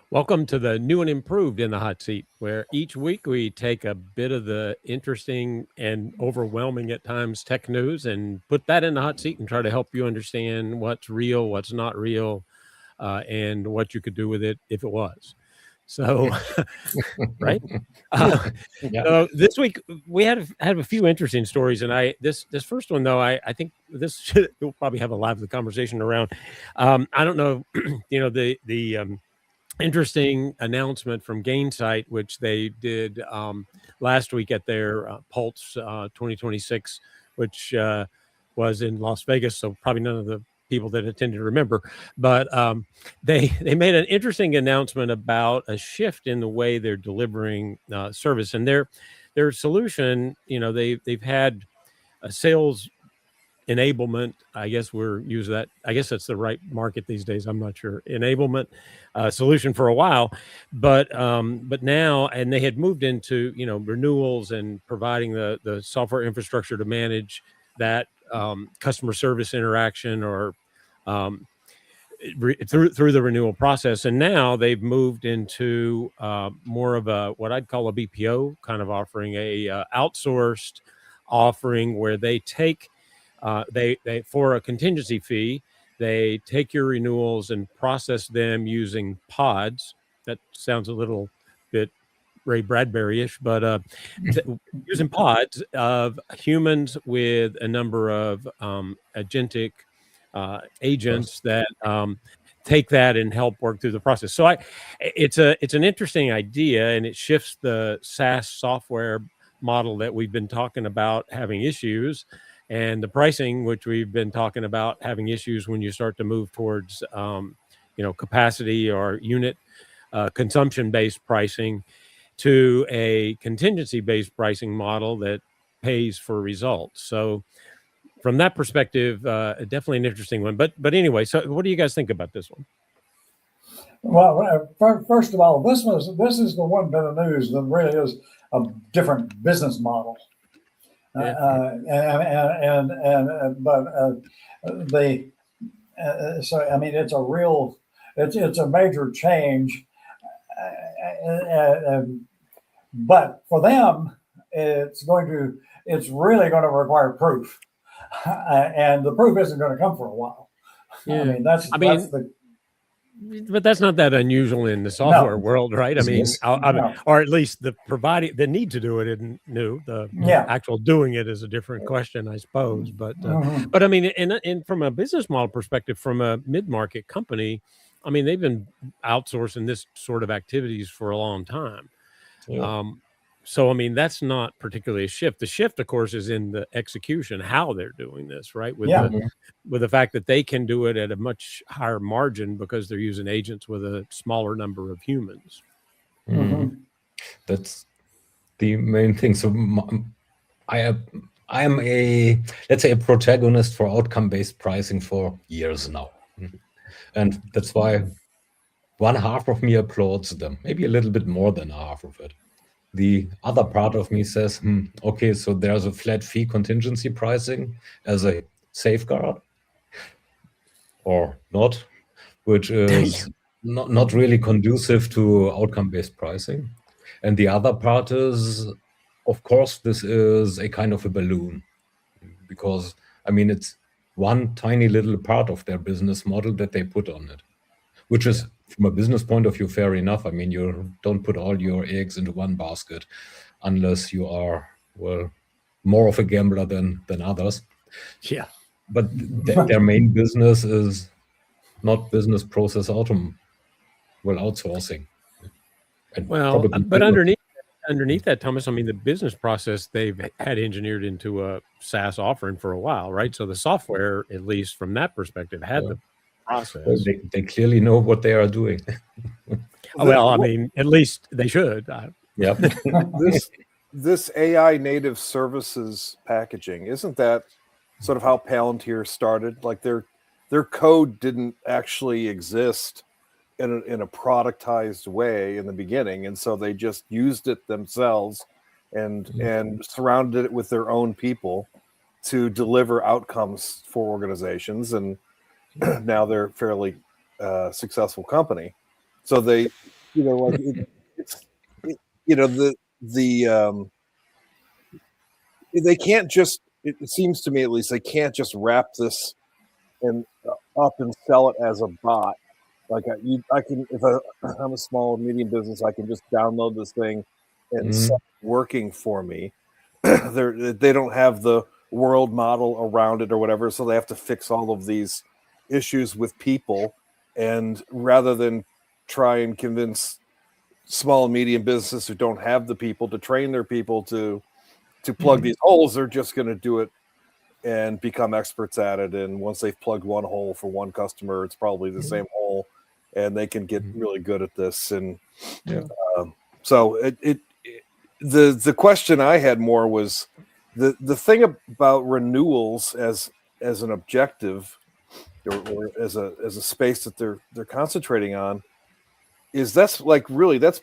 Welcome to the New and Improved in the Hot Seat, where each week we take a bit of the interesting and overwhelming at times tech news and put that in the hot seat and try to help you understand what's real, what's not real, and what you could do with it if it was. So, right? So this week we had a few interesting stories, and this first one though, I think we'll probably have a lively conversation around. I don't know, the interesting announcement from Gainsight, which they did last week at their Pulse 2026, which was in Las Vegas. So probably none of the people that attended remember, but they made an interesting announcement about a shift in the way they're delivering service, and their solution. They've had a sales enablement, I guess I guess that's the right market these days. I'm not sure. Enablement solution for a while, but now, and they had moved into renewals and providing the software infrastructure to manage that customer service interaction or through the renewal process. And now they've moved into more of a what I'd call a BPO kind of offering, a outsourced offering where they take they for a contingency fee, they take your renewals and process them using pods. That sounds a little bit Ray Bradbury-ish, but using pods of humans with a number of agentic agents that take that and help work through the process. So it's an interesting idea, and it shifts the SaaS software model that we've been talking about having issues, and the pricing, which we've been talking about having issues when you start to move towards, capacity or unit consumption-based pricing, to a contingency-based pricing model that pays for results. So from that perspective, definitely an interesting one. But anyway, so what do you guys think about this one? Well, first of all, this is the one bit of news that really is a different business model. So I mean, it's a major change, but for them, it's really going to require proof, and the proof isn't going to come for a while. Yeah. But that's not that unusual in the software world, right? I mean, or at least the need to do it isn't new. The actual doing it is a different question, I suppose. But I mean, and from a business model perspective, from a mid-market company, I mean, they've been outsourcing this sort of activities for a long time. Yeah. So, I mean, that's not particularly a shift. The shift, of course, is in the execution, how they're doing this, right? With the fact that they can do it at a much higher margin because they're using agents with a smaller number of humans. Mm-hmm. That's the main thing. So I am let's say a protagonist for outcome-based pricing for years now. And that's why one half of me applauds them, maybe a little bit more than half of it. The other part of me says, okay, so there's a flat fee contingency pricing as a safeguard, or not, which is not really conducive to outcome-based pricing. And the other part is, of course, this is a kind of a balloon, because, I mean, it's one tiny little part of their business model that they put on it, which is, from a business point of view, fair enough. I mean, you don't put all your eggs into one basket unless you are, well, more of a gambler than others. Yeah. But their main business is not business process outsourcing. Well, but underneath that, Thomas, I mean, the business process they've had engineered into a SaaS offering for a while, right? So the software, at least from that perspective, had the process. Well, they clearly know what they are doing. Well, I mean, at least they should. Yeah. This AI native services packaging, isn't that sort of how Palantir started. Like their code didn't actually exist in a productized way in the beginning, and so they just used it themselves and surrounded it with their own people to deliver outcomes for organizations, and now they're a fairly successful company. So they, like they can't just. It seems to me, at least, they can't just wrap this up and sell it as a bot. Like I can, if I'm a small medium business, I can just download this thing and start working for me. They don't have the world model around it or whatever, so they have to fix all of these issues with people. And rather than try and convince small and medium businesses who don't have the people to train their people to plug these holes, they're just going to do it and become experts at it. And once they've plugged one hole for one customer, it's probably the same hole, and they can get really good at this. And so the question I had more was the thing about renewals as an objective or as a space that they're concentrating on is that's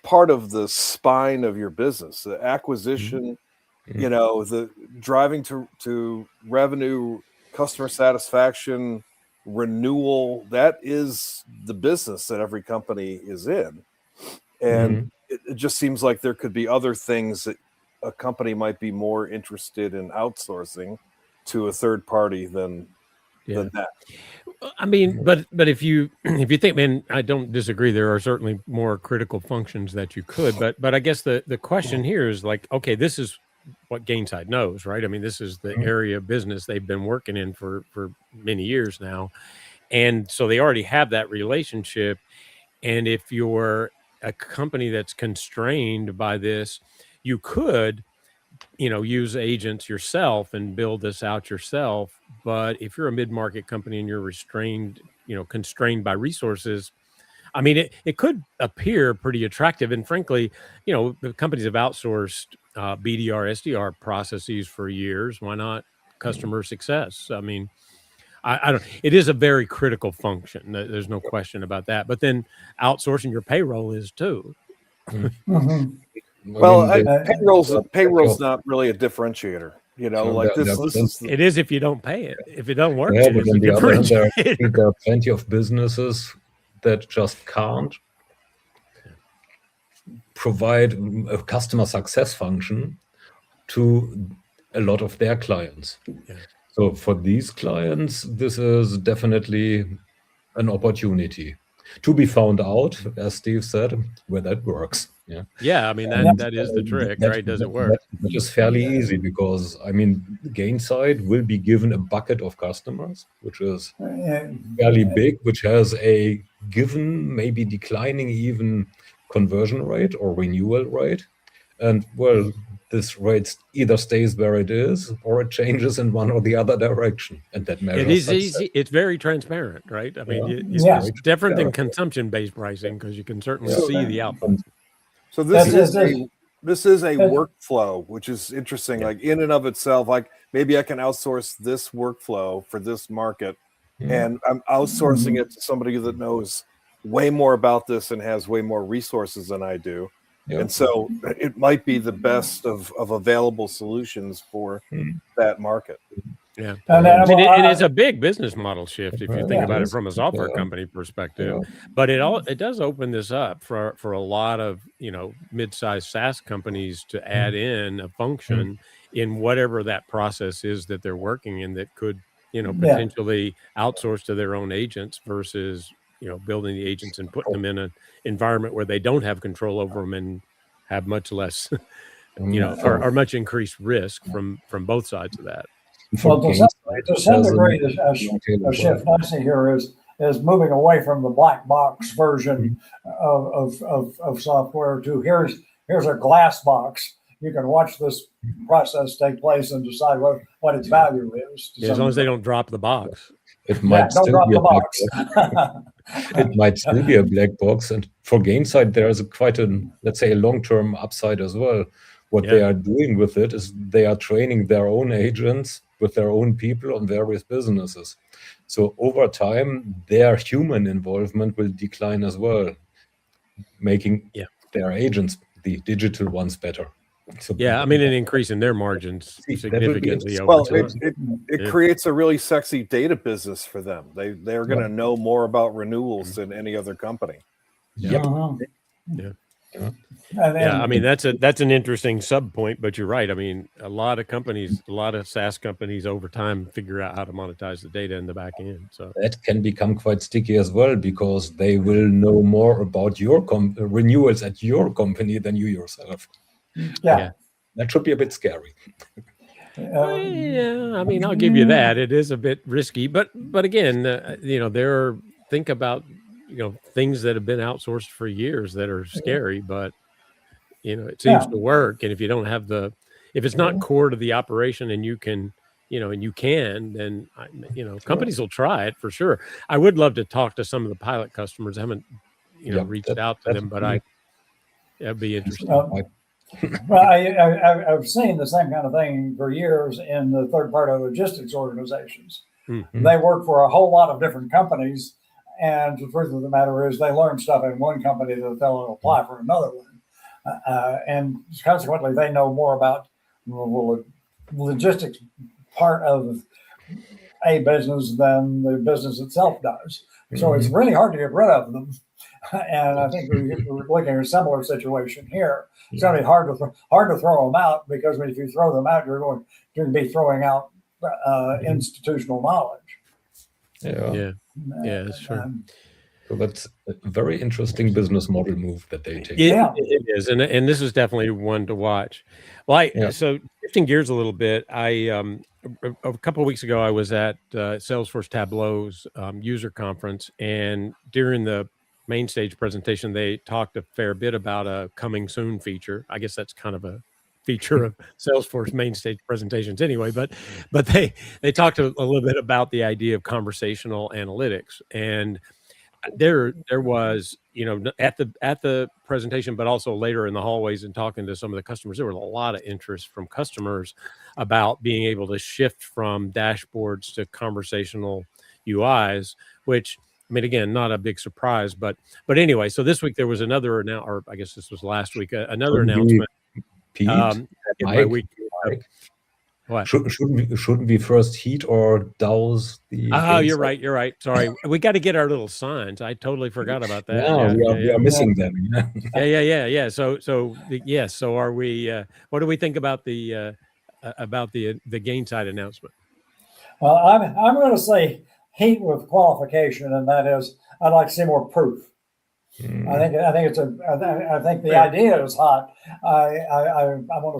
part of the spine of your business, the acquisition, the driving to revenue, customer satisfaction, renewal. That is the business that every company is in. And it just seems like there could be other things that a company might be more interested in outsourcing to a third party than that. I mean, but if you think, man, I don't disagree. There are certainly more critical functions that you could, but I guess the question here is like, okay, this is what Gainsight knows, right? I mean, this is the area of business they've been working in for many years now. And so they already have that relationship. And if you're a company that's constrained by this, you could, use agents yourself and build this out yourself. But if you're a mid-market company and you're constrained by resources, I mean, it could appear pretty attractive. And frankly, the companies have outsourced BDR, SDR processes for years. Why not customer success? I mean, I don't. It is a very critical function. There's no question about that. But then outsourcing your payroll is too. Well, payroll's not really a differentiator. It is if you don't pay it. If it don't work, but on the other hand, there are plenty of businesses that just can't provide a customer success function to a lot of their clients. Yeah. So for these clients, this is definitely an opportunity to be found out, as Steve said, where that works. Yeah, I mean, that is the trick, right? Does it work? Which is fairly easy because, I mean, Gainsight will be given a bucket of customers, which is fairly big, which has a given, maybe declining even conversion rate or renewal rate. And, well, this rate either stays where it is or it changes in one or the other direction. And that measures it is easy. It's very transparent, right? I mean, it's different than consumption-based pricing because you can certainly see the output. So this is a workflow, which is interesting. Like in and of itself, like maybe I can outsource this workflow for this market, and I'm outsourcing it to somebody that knows way more about this and has way more resources than I do. And so it might be the best of available solutions for that market. Yeah, and it's a big business model shift if you think about it from a software company perspective. But it does open this up for a lot of mid-sized SaaS companies to add in a function in whatever that process is that they're working in that could potentially outsource to their own agents versus building the agents and putting them in an environment where they don't have control over them and have much less or much increased risk from both sides of that. Well, to some degree, the shift I see here is moving away from the black box version of software to here's a glass box. You can watch this process take place and decide what its value is. As long as they don't drop the box. It might still be a black box. It might still be a black box. And for Gainsight, there is quite a long-term upside as well. What they are doing with it is they are training their own agents with their own people on various businesses. So over time, their human involvement will decline as well, making their agents, the digital ones, better. So Yeah, I mean, an increase in their margins significantly over well, time. it creates a really sexy data business for them. They're going to know more about renewals than any other company. Yep. Yeah, I mean, that's an interesting sub point, but you're right. I mean, a lot of SaaS companies over time figure out how to monetize the data in the back end. So that can become quite sticky as well, because they will know more about your renewals at your company than you yourself. Yeah. That should be a bit scary. Yeah, I mean, I'll give you that. It is a bit risky, but again, think about, things that have been outsourced for years that are scary, but it seems to work. And if you don't have if it's not core to the operation and you can, then companies will try it for sure. I would love to talk to some of the pilot customers. I haven't, reached out to them, but that'd be interesting. Well, I've seen the same kind of thing for years in the third-party logistics organizations. Mm-hmm. They work for a whole lot of different companies, and the truth of the matter is they learn stuff in one company that they'll apply for another one. And consequently, they know more about the logistics part of a business than the business itself does. So it's really hard to get rid of them. And I think we're looking at a similar situation here. It's going to be hard to throw them out, because if you throw them out, you're going to be throwing out institutional knowledge. Yeah, that's true. So that's a very interesting business model move that they take. It is, and this is definitely one to watch. Well, so shifting gears a little bit, a couple of weeks ago, I was at Salesforce Tableau's user conference, and during the main stage presentation, they talked a fair bit about a coming soon feature. I guess that's kind of a feature of Salesforce main stage presentations anyway, but they talked a little bit about the idea of conversational analytics. And there was, at the presentation, but also later in the hallways and talking to some of the customers, there was a lot of interest from customers about being able to shift from dashboards to conversational UIs, which, I mean, again, not a big surprise, but anyway, so this week there was another, or I guess this was last week, another announcement. Pete, Mike, what? Shouldn't we first heat or douse the? Oh, you're right. Sorry, we got to get our little signs. I totally forgot about that. We are missing them. Yeah. So are we? What do we think about the Gainsight announcement? Well, I'm going to say heat with qualification, and that is, I'd like to see more proof. I think the idea is hot. I want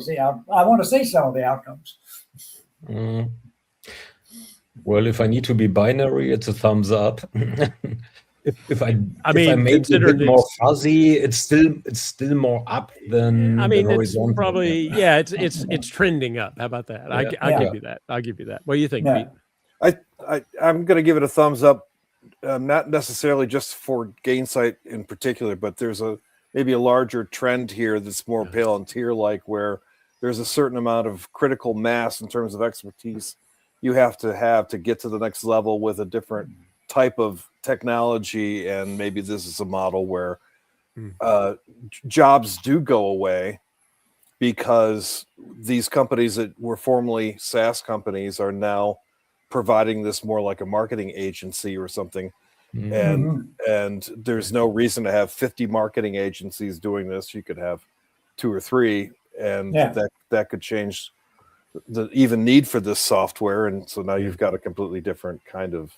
to see some of the outcomes. Well, if I need to be binary, it's a thumbs up. if I make it a bit more fuzzy, it's still more up than it's probably it's trending up. How about that? I'll give you that. I'll give you that. What do you think, Pete? I'm going to give it a thumbs up. Not necessarily just for Gainsight in particular, but there's maybe a larger trend here that's more Palantir-like, where there's a certain amount of critical mass in terms of expertise you have to get to the next level with a different type of technology. And maybe this is a model where jobs do go away, because these companies that were formerly SaaS companies are now providing this more like a marketing agency or something. And there's no reason to have 50 marketing agencies doing this. You could have 2 or 3, and that could change the even need for this software. And so now you've got a completely different kind of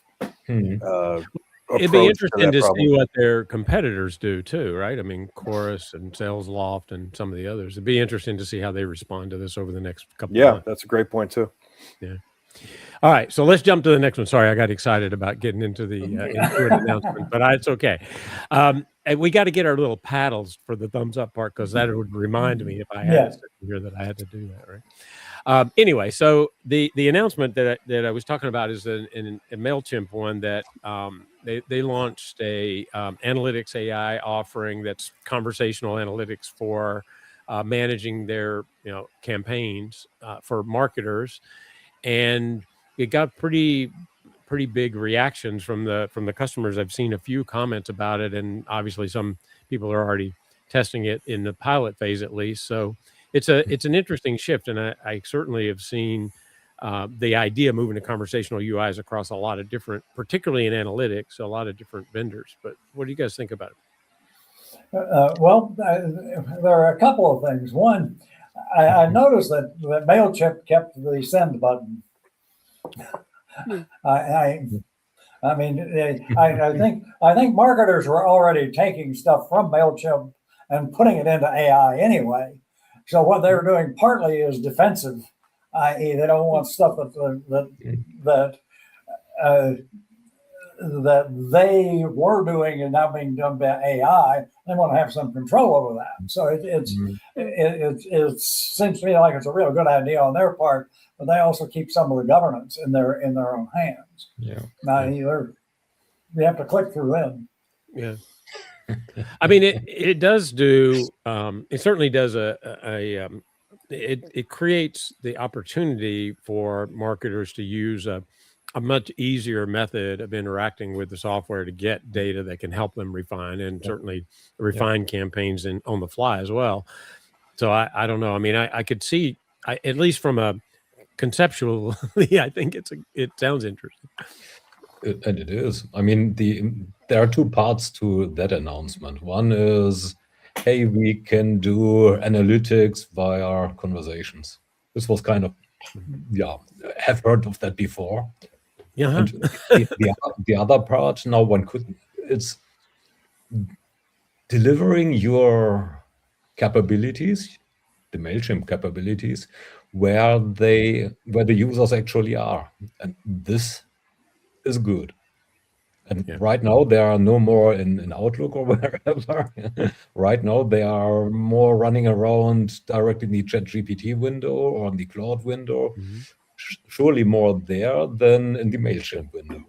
it'd be interesting to see what their competitors do too, right? I mean, Chorus and SalesLoft and some of the others. It'd be interesting to see how they respond to this over the next couple of months. That's a great point too. Yeah. All right, so let's jump to the next one. Sorry, I got excited about getting into the Intuit announcement, but it's okay. And we got to get our little paddles for the thumbs up part, because that would remind me if I had it here that I had to do that, right? Anyway, so the announcement that I was talking about is a Mailchimp one that they launched a analytics AI offering that's conversational analytics for managing their campaigns for marketers. and it got pretty big reactions from the customers. I've seen a few comments about it, and obviously some people are already testing it in the pilot phase at least. So it's an interesting shift, and I certainly have seen the idea of moving to conversational UIs across a lot of different, particularly in analytics, a lot of different vendors. But what do you guys think about it? There are a couple of things. One, I noticed that Mailchimp kept the send button. I mean, I think marketers were already taking stuff from Mailchimp and putting it into AI anyway. So what they're doing partly is defensive, i.e., they don't want stuff that they were doing and now being done by AI. They want to have some control over that. So it seems to me like it's a real good idea on their part, but they also keep some of the governance in their own hands. Yeah. Now you have to click through them. Yeah. I mean, it does do. It certainly does it creates the opportunity for marketers to use a much easier method of interacting with the software to get data that can help them refine, and certainly refine campaigns on the fly as well. So I don't know. I mean, I could see, at least from a conceptually, I think it sounds interesting. And it is. I mean, there are two parts to that announcement. One is, hey, we can do analytics via conversations. This was kind of, have heard of that before. Yeah. And the other part, now it's delivering your capabilities, the Mailchimp capabilities, where the users actually are. And this is good. And right now they are no more in Outlook or wherever. Right now they are more running around directly in the ChatGPT window or in the Claude window. Surely more there than in the Mailchimp window.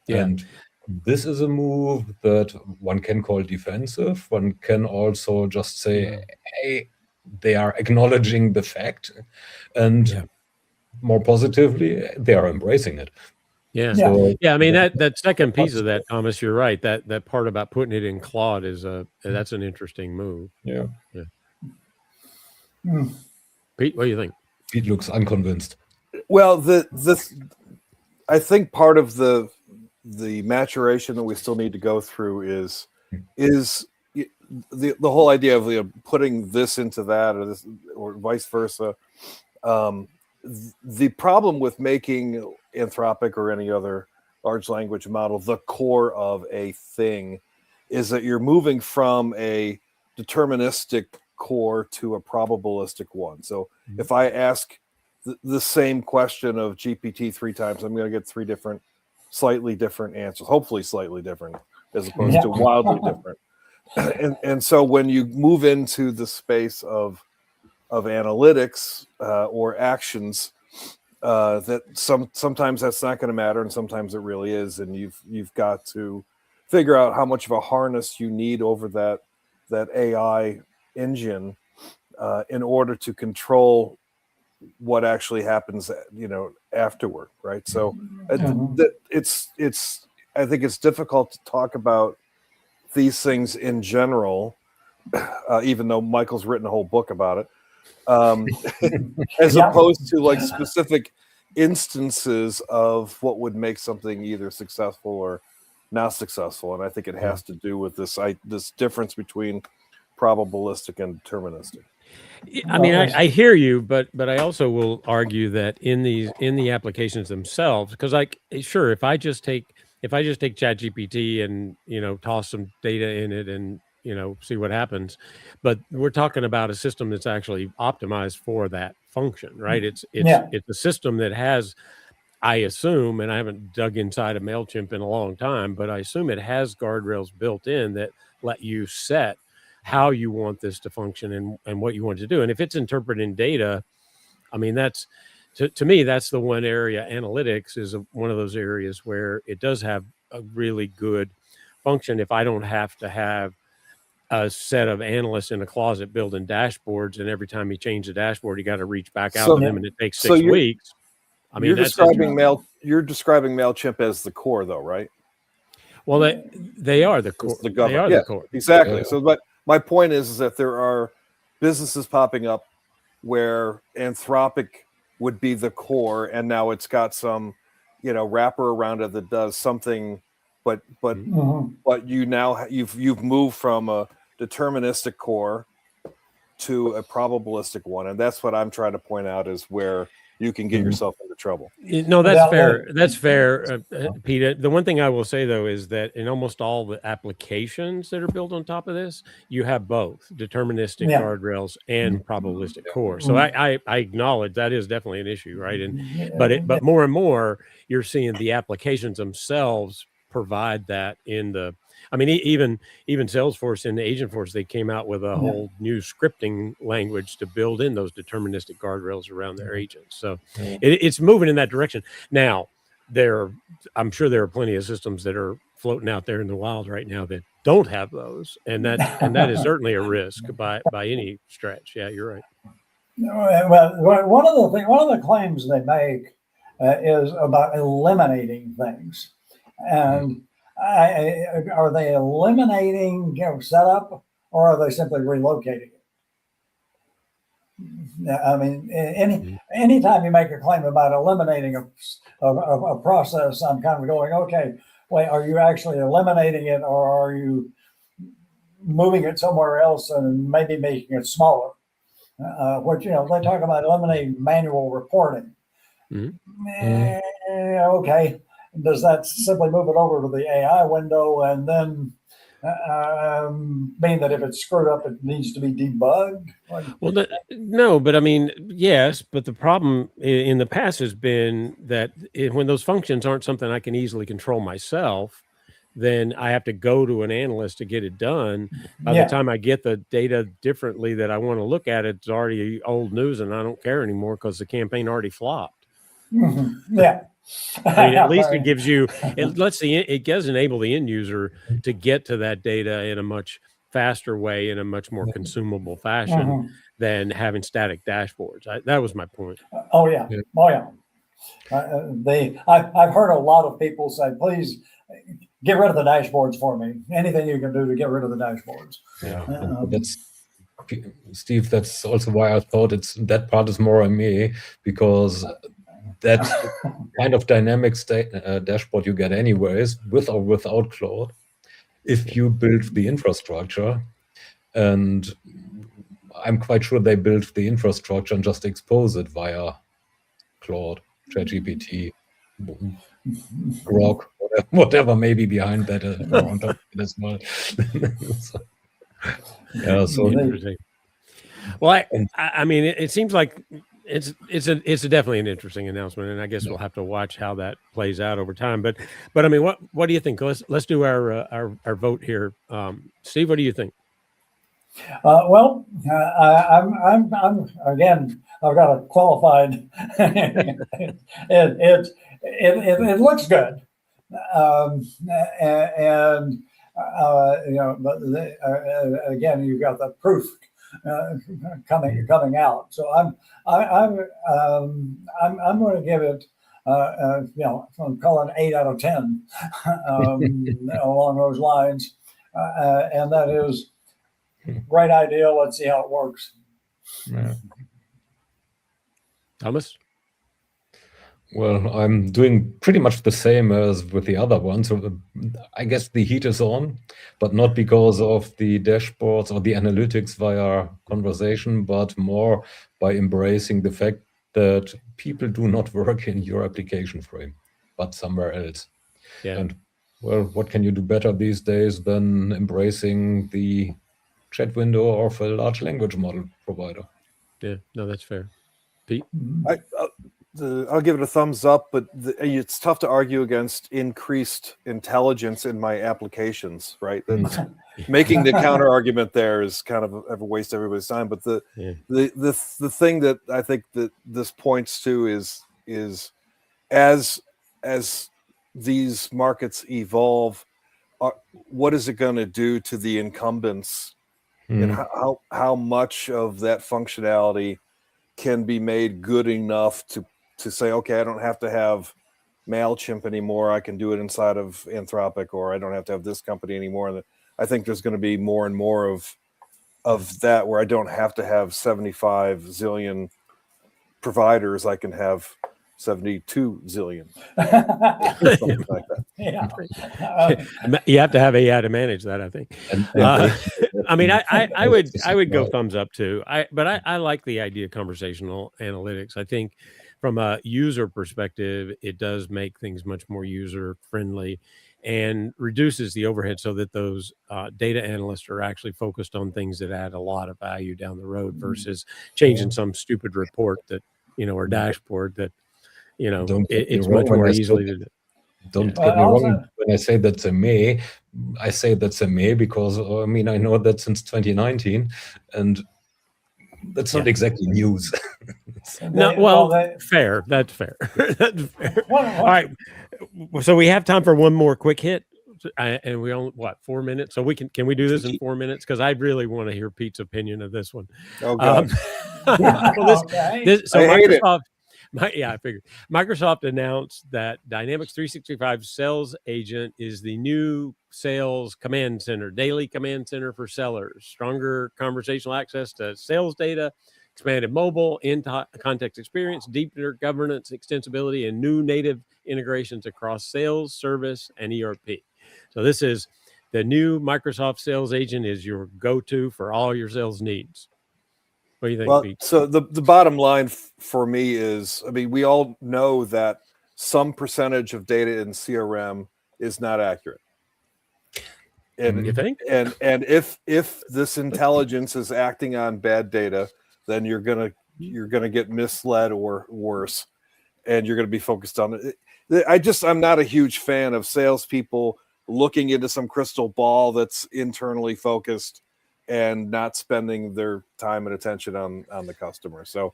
Yeah. And this is a move that one can call defensive. One can also just say, hey, they are acknowledging the fact, and more positively, they are embracing it. Yeah. So, I mean, that second piece of that, Thomas, you're right. That part about putting it in Claude that's an interesting move. Yeah. Pete, what do you think? Pete looks unconvinced. Well, I think part of the maturation that we still need to go through is the whole idea of putting this into that or vice versa. The problem with making Anthropic or any other large language model the core of a thing is that you're moving from a deterministic core to a probabilistic one. So if I ask the same question of GPT 3 times, I'm going to get 3 slightly different answers, hopefully slightly different, as opposed to wildly different. And so when you move into the space of analytics or actions, that sometimes that's not going to matter, and sometimes it really is, and you've got to figure out how much of a harness you need over that AI engine in order to control what actually happens, afterward, right? So I think it's difficult to talk about these things in general, even though Michael's written a whole book about it, as opposed to like specific instances of what would make something either successful or not successful. And I think it has to do with this difference between probabilistic and deterministic. I mean, I hear you, but I also will argue that in the applications themselves, because sure, if I just take ChatGPT and toss some data in it and see what happens, but we're talking about a system that's actually optimized for that function, right? It's a system that has, I assume, and I haven't dug inside a Mailchimp in a long time, but I assume it has guardrails built in that let you set how you want this to function and what you want to do. And if it's interpreting data, I mean, that's to me, that's the one area. Analytics is one of those areas where it does have a really good function. If I don't have to have a set of analysts in a closet building dashboards, and every time you change the dashboard, you got to reach back out to them, and it takes 6 weeks. I mean, you're describing Mailchimp as the core, though, right? Well, they are the core. They are the core. Exactly. So, but my point is that there are businesses popping up where Anthropic would be the core, and now it's got some, wrapper around it that does something. But you now you've moved from a deterministic core to a probabilistic one, and that's what I'm trying to point out is where you can get yourself into trouble. No, that's fair. That's fair, Peter. The one thing I will say, though, is that in almost all the applications that are built on top of this, you have both deterministic guardrails and probabilistic core. So I acknowledge that is definitely an issue, right? But more and more, you're seeing the applications themselves provide that in the. I mean, even Salesforce and Agentforce, they came out with a whole new scripting language to build in those deterministic guardrails around their agents. So it's moving in that direction. Now, I'm sure there are plenty of systems that are floating out there in the wild right now that don't have those, and that is certainly a risk by any stretch. Yeah, you're right. Well, one of the claims they make is about eliminating things, and. Are they eliminating setup, or are they simply relocating it? I mean, anytime you make a claim about eliminating a process, I'm kind of going, okay, wait, are you actually eliminating it, or are you moving it somewhere else and maybe making it smaller? They talk about eliminating manual reporting. Okay. Does that simply move it over to the AI window and then mean that if it's screwed up, it needs to be debugged? Well, no, but I mean, yes, but the problem in the past has been that when those functions aren't something I can easily control myself, then I have to go to an analyst to get it done. By the time I get the data differently that I want to look at, it's already old news and I don't care anymore because the campaign already flopped. Yeah. I mean, at least it gives you, it does enable the end user to get to that data in a much faster way, in a much more consumable fashion than having static dashboards. That was my point. Oh yeah. I've heard a lot of people say, please get rid of the dashboards for me. Anything you can do to get rid of the dashboards. Steve, that's also why I thought that part is more on me, because that kind of dynamic dashboard you get anyways, with or without Claude, if you build the infrastructure. And I'm quite sure they built the infrastructure and just expose it via Claude, ChatGPT, Grok, whatever may be behind that around as well. Interesting. Well, I mean, it seems like it's definitely an interesting announcement, and I guess we'll have to watch how that plays out over time. But I mean, what do you think? Let's do our vote here. Steve, what do you think? I'm again. I've got a qualified. It looks good, but again, you've got the proof coming out. So I'm going to give it, I'm calling 8 out of 10 along those lines, and that is great idea. Let's see how it works. Thomas? Well, I'm doing pretty much the same as with the other one. So I guess the heat is on, but not because of the dashboards or the analytics via conversation, but more by embracing the fact that people do not work in your application frame, but somewhere else. Yeah. And well, what can you do better these days than embracing the chat window of a large language model provider? Yeah, no, that's fair. Pete? I'll give it a thumbs up, but it's tough to argue against increased intelligence in my applications, right? Making the counter argument there is kind of a waste of everybody's time. But the thing that I think that this points to is as these markets evolve, what is it going to do to the incumbents, and how much of that functionality can be made good enough to to say, okay, I don't have to have Mailchimp anymore. I can do it inside of Anthropic, or I don't have to have this company anymore. And I think there's going to be more and more of that, where I don't have to have 75 zillion providers. I can have 72 zillion, something like that. Yeah. You have to have AI to manage that, I think. I mean, I would go thumbs up too. But I like the idea of conversational analytics. I think from a user perspective, it does make things much more user friendly and reduces the overhead, so that those data analysts are actually focused on things that add a lot of value down the road versus changing some stupid report that, or dashboard that, it's much more easily to do. Don't get me wrong. When I say that's a May, I say that's a May because I mean, I know that since 2019, and that's not exactly news. Fair. That's fair. That's fair. All right. So we have time for one more quick hit. And we only 4 minutes, so can we do this in 4 minutes? Because I really want to hear Pete's opinion of this one. Oh God. So Microsoft. I figured Microsoft announced that Dynamics 365 Sales Agent is the new sales command center, daily command center for sellers, stronger conversational access to sales data, expanded mobile, in-context experience, deeper governance, extensibility, and new native integrations across sales, service, and ERP. So this is the new Microsoft Sales Agent is your go-to for all your sales needs. What do you think, Pete? So the bottom line for me is, I mean, we all know that some percentage of data in CRM is not accurate. And you think? And if this intelligence is acting on bad data, then you're gonna get misled or worse, and you're gonna be focused on it. I'm not a huge fan of salespeople looking into some crystal ball that's internally focused and not spending their time and attention on the customer. So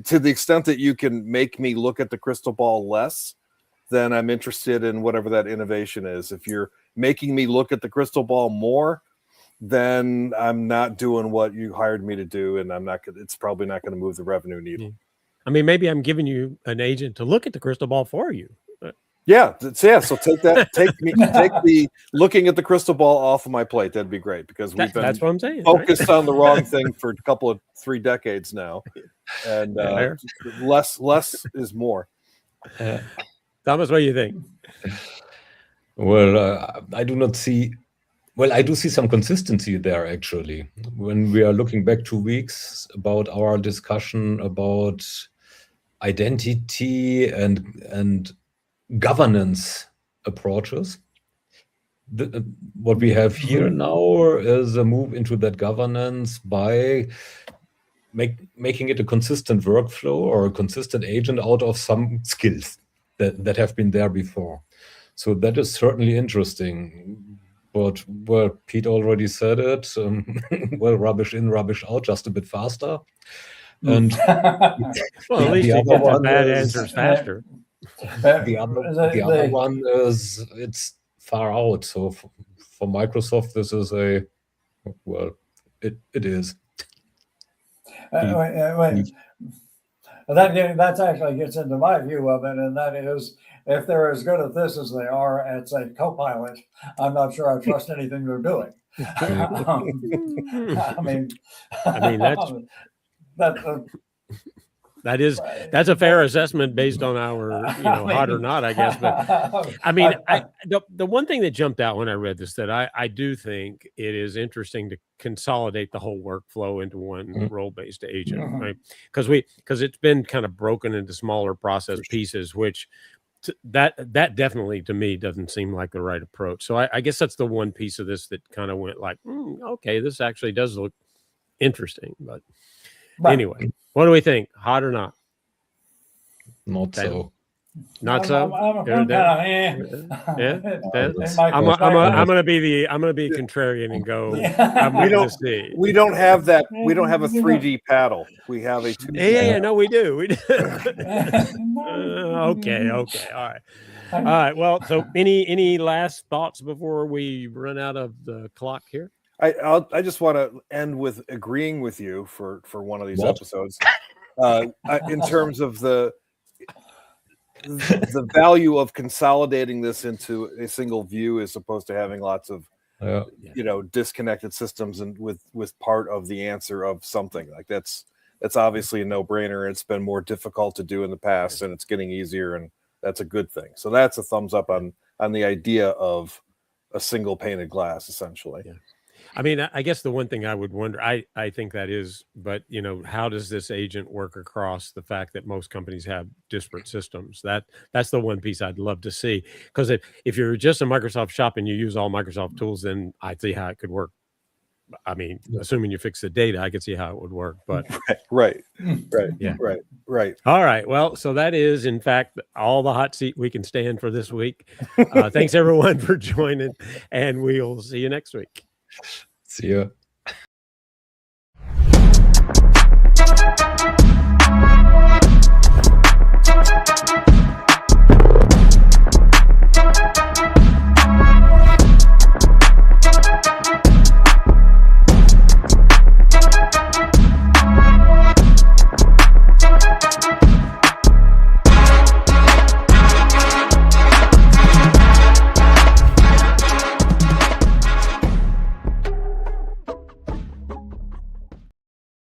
to the extent that you can make me look at the crystal ball less, then I'm interested in whatever that innovation is. If you're making me look at the crystal ball more, then I'm not doing what you hired me to do, and it's probably not going to move the revenue needle. I mean, maybe I'm giving you an agent to look at the crystal ball for you. Yeah. So take the looking at the crystal ball off of my plate. That'd be great, because we've been that's what I'm saying, focused on the wrong thing for a couple of 3 decades now, and less is more. Thomas, what do you think? Well, I do not see. Well, I do see some consistency there, actually. When we are looking back 2 weeks about our discussion about identity and governance approaches, what we have here now is a move into that governance by making it a consistent workflow or a consistent agent out of some skills that have been there before. So that is certainly interesting. But, well, Pete already said it. Well, rubbish in, rubbish out, just a bit faster. And well, at least you get the bad answers faster. The other one is it's far out. So for Microsoft, this is it is. That actually gets into my view of it, and that is, if they're as good at this as they are at, say, Copilot, I'm not sure I trust anything they're doing. I mean that's a fair assessment based on our hot or not, I guess. But I mean, the one thing that jumped out when I read this, that I do think it is interesting to consolidate the whole workflow into one role-based agent, right? Because it's been kind of broken into smaller process pieces, which that definitely to me doesn't seem like the right approach. So I guess that's the one piece of this that kind of went like, okay, this actually does look interesting. But anyway, what do we think? Hot or not? Not so. Not so. I'm gonna be contrarian and go. We don't have that. We don't have a 3D paddle. We have a 2D. No, we do. Okay. All right. Well, so any last thoughts before we run out of the clock here? I just want to end with agreeing with you for one of these episodes, in terms of the value of consolidating this into a single view as opposed to having lots of disconnected systems and with part of the answer of something like that's obviously a no-brainer. It's been more difficult to do in the past, and it's getting easier, and that's a good thing. So that's a thumbs up on the idea of a single painted glass, essentially. Yeah. I mean, I guess the one thing I would wonder, I think that is, but how does this agent work across the fact that most companies have disparate systems? That's the one piece I'd love to see. Because if you're just a Microsoft shop and you use all Microsoft tools, then I see how it could work. I mean, assuming you fix the data, I could see how it would work. But right. All right. Well, so that is, in fact, all the hot seat we can stand for this week. Thanks everyone for joining, and we'll see you next week. See ya.